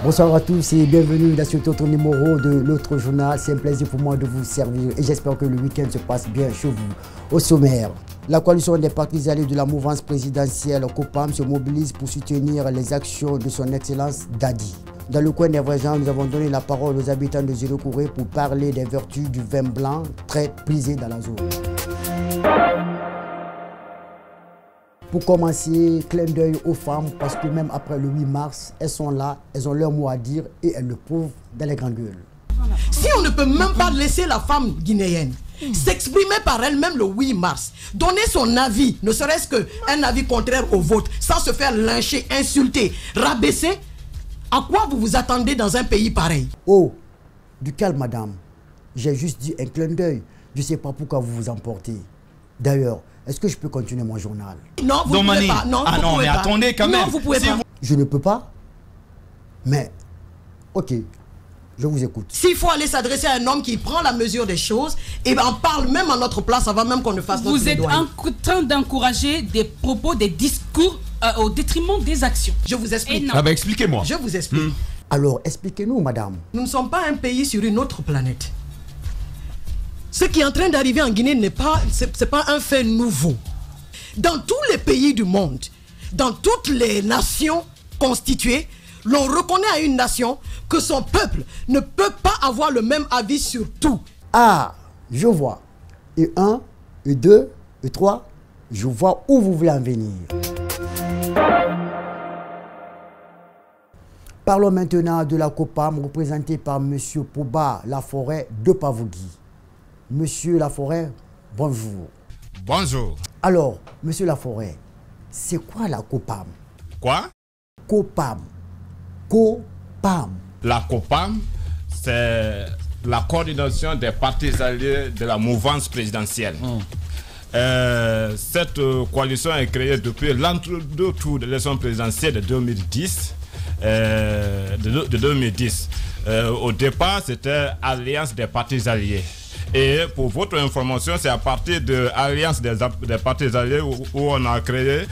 Bonsoir à tous et bienvenue dans cet autre numéro de l'autre journal. C'est un plaisir pour moi de vous servir et j'espère que le week-end se passe bien chez vous. Au sommaire, la coalition des partis alliés de la mouvance présidentielle COPAM se mobilise pour soutenir les actions de son excellence Dadi. Dans le coin des Voisins, nous avons donné la parole aux habitants de Zéro-Kouré pour parler des vertus du vin blanc très prisé dans la zone. Pour commencer, clin d'œil aux femmes parce que même après le 8 mars, elles sont là, elles ont leur mot à dire et elles le prouvent dans les grandes gueules. Si on ne peut même pas laisser la femme guinéenne s'exprimer par elle-même le 8 mars, donner son avis, ne serait-ce qu'un avis contraire au vote, sans se faire lyncher, insulter, rabaisser, à quoi vous vous attendez dans un pays pareil? Oh, du calme madame, j'ai juste dit un clin d'œil, je ne sais pas pourquoi vous vous emportez. D'ailleurs, est-ce que je peux continuer mon journal? Non, vous ne pouvez pas. Non, vous pouvez pas. Attendez quand même. Non, vous pouvez pas. Je ne peux pas? Mais, ok, je vous écoute. S'il faut aller s'adresser à un homme qui prend la mesure des choses et en parle même à notre place avant même qu'on ne fasse notre plaidoyer. Vous êtes en train d'encourager des propos, des discours au détriment des actions. Je vous explique. Ah ben expliquez-moi. Je vous explique. Alors, expliquez-nous madame. Nous ne sommes pas un pays sur une autre planète. Ce qui est en train d'arriver en Guinée n'est pas, c'est pas un fait nouveau. Dans tous les pays du monde, dans toutes les nations constituées, l'on reconnaît à une nation que son peuple ne peut pas avoir le même avis sur tout. Ah, je vois. Et 1, et 2, et 3, je vois où vous voulez en venir. Parlons maintenant de la COPAM représentée par M. Poba Laforêt de Pavougui. Monsieur Laforêt, bonjour. Bonjour. Alors, monsieur Laforêt, c'est quoi la COPAM? Quoi? COPAM. COPAM. La COPAM, c'est la coordination des partis alliés de la mouvance présidentielle. Cette coalition est créée depuis l'entre-deux tours de l'élection présidentielle de 2010. Au départ, c'était Alliance des partis alliés. Et pour votre information, c'est à partir de l'Alliance des partis alliés où on a créé,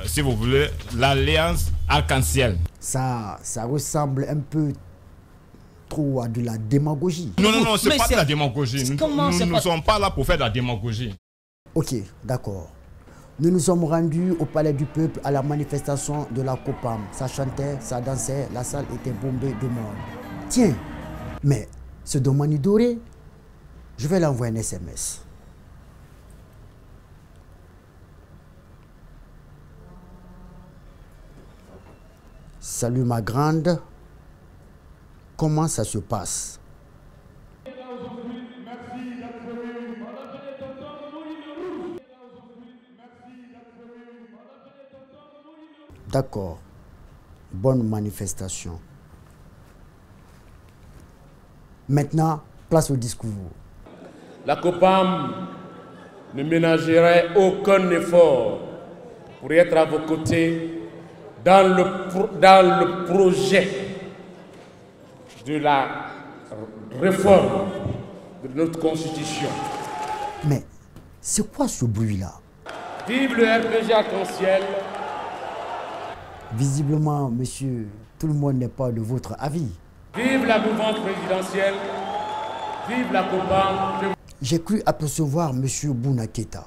si vous voulez, l'Alliance Arc-en-Ciel. Ça ressemble un peu trop à de la démagogie. Non, c'est pas de la démagogie. Nous ne sommes pas là pour faire de la démagogie. Ok, d'accord. Nous nous sommes rendus au Palais du Peuple à la manifestation de la COPAM. Ça chantait, ça dansait, la salle était bombée de monde. Tiens, mais ce Domani Doré, je vais l'envoyer un SMS. Salut ma grande, comment ça se passe? D'accord, bonne manifestation. Maintenant, place au discours. La COPAM ne ménagerait aucun effort pour être à vos côtés dans le projet de la réforme de notre Constitution. Mais c'est quoi ce bruit-là? Vive le RPG Arc-en-Ciel. Visiblement, monsieur, tout le monde n'est pas de votre avis. Vive la mouvance présidentielle. Vive la COPAM. J'ai cru apercevoir M. Bouna Keïta.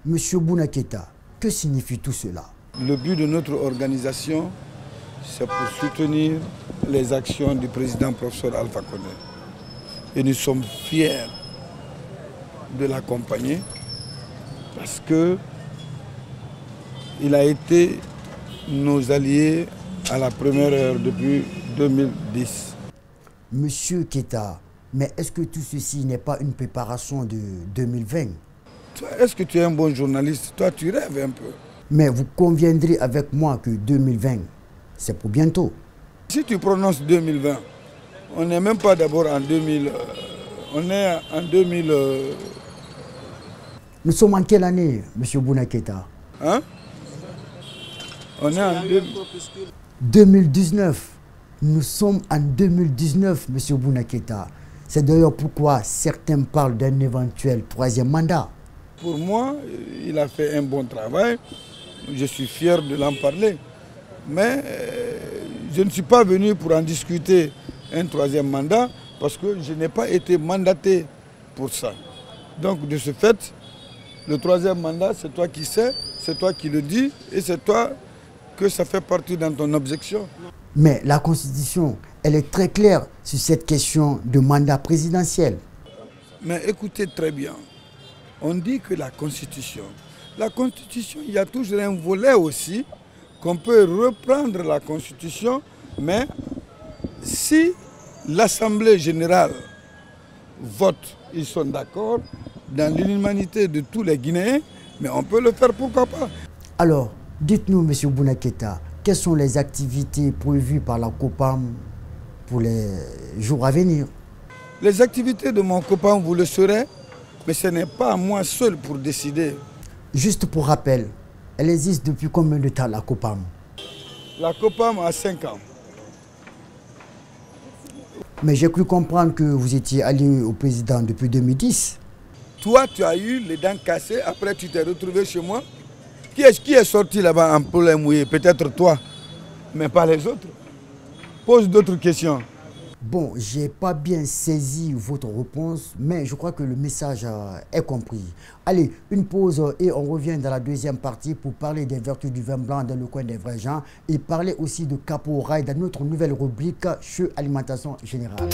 M. Bouna Keïta, que signifie tout cela? Le but de notre organisation, c'est pour soutenir les actions du président professeur Alpha Condé. Et nous sommes fiers de l'accompagner parce qu'il a été nos alliés à la première heure depuis 2010. Monsieur Keïta, mais est-ce que tout ceci n'est pas une préparation de 2020? Est-ce que tu es un bon journaliste? Toi, tu rêves un peu. Mais vous conviendrez avec moi que 2020, c'est pour bientôt. Si tu prononces 2020, on n'est même pas d'abord en 2000. On est en 2000. Nous sommes en quelle année, monsieur Bouna Keïta? Hein? On est en 2019. Nous sommes en 2019, monsieur Bouna Keïta. C'est d'ailleurs pourquoi certains parlent d'un éventuel troisième mandat. Pour moi, il a fait un bon travail. Je suis fier de l'en parler. Mais je ne suis pas venu pour en discuter un troisième mandat parce que je n'ai pas été mandaté pour ça. Donc de ce fait, le troisième mandat, c'est toi qui sais, c'est toi qui le dis et c'est toi que ça fait partie dans ton objection. Mais la Constitution, elle est très claire sur cette question de mandat présidentiel. Mais écoutez très bien, on dit que la Constitution, il y a toujours un volet aussi qu'on peut reprendre la Constitution, mais si l'Assemblée générale vote, ils sont d'accord, dans l'unanimité de tous les Guinéens, mais on peut le faire, pourquoi pas. Alors, dites-nous, M. Bouna Keïta, quelles sont les activités prévues par la COPAM pour les jours à venir? Les activités de mon COPAM, vous le saurez, mais ce n'est pas à moi seul pour décider. Juste pour rappel, elle existe depuis combien de temps, la COPAM? La COPAM a 5 ans. Mais j'ai cru comprendre que vous étiez allé au président depuis 2010. Toi, tu as eu les dents cassées, après tu t'es retrouvé chez moi. Qui est sorti là-bas en problème mouillé? Peut-être toi, mais pas les autres. Pose d'autres questions. Bon, je n'ai pas bien saisi votre réponse, mais je crois que le message est compris. Allez, une pause et on revient dans la deuxième partie pour parler des vertus du vin blanc dans le coin des vrais gens et parler aussi de Capo Rail dans notre nouvelle rubrique Jeux Alimentation Générale.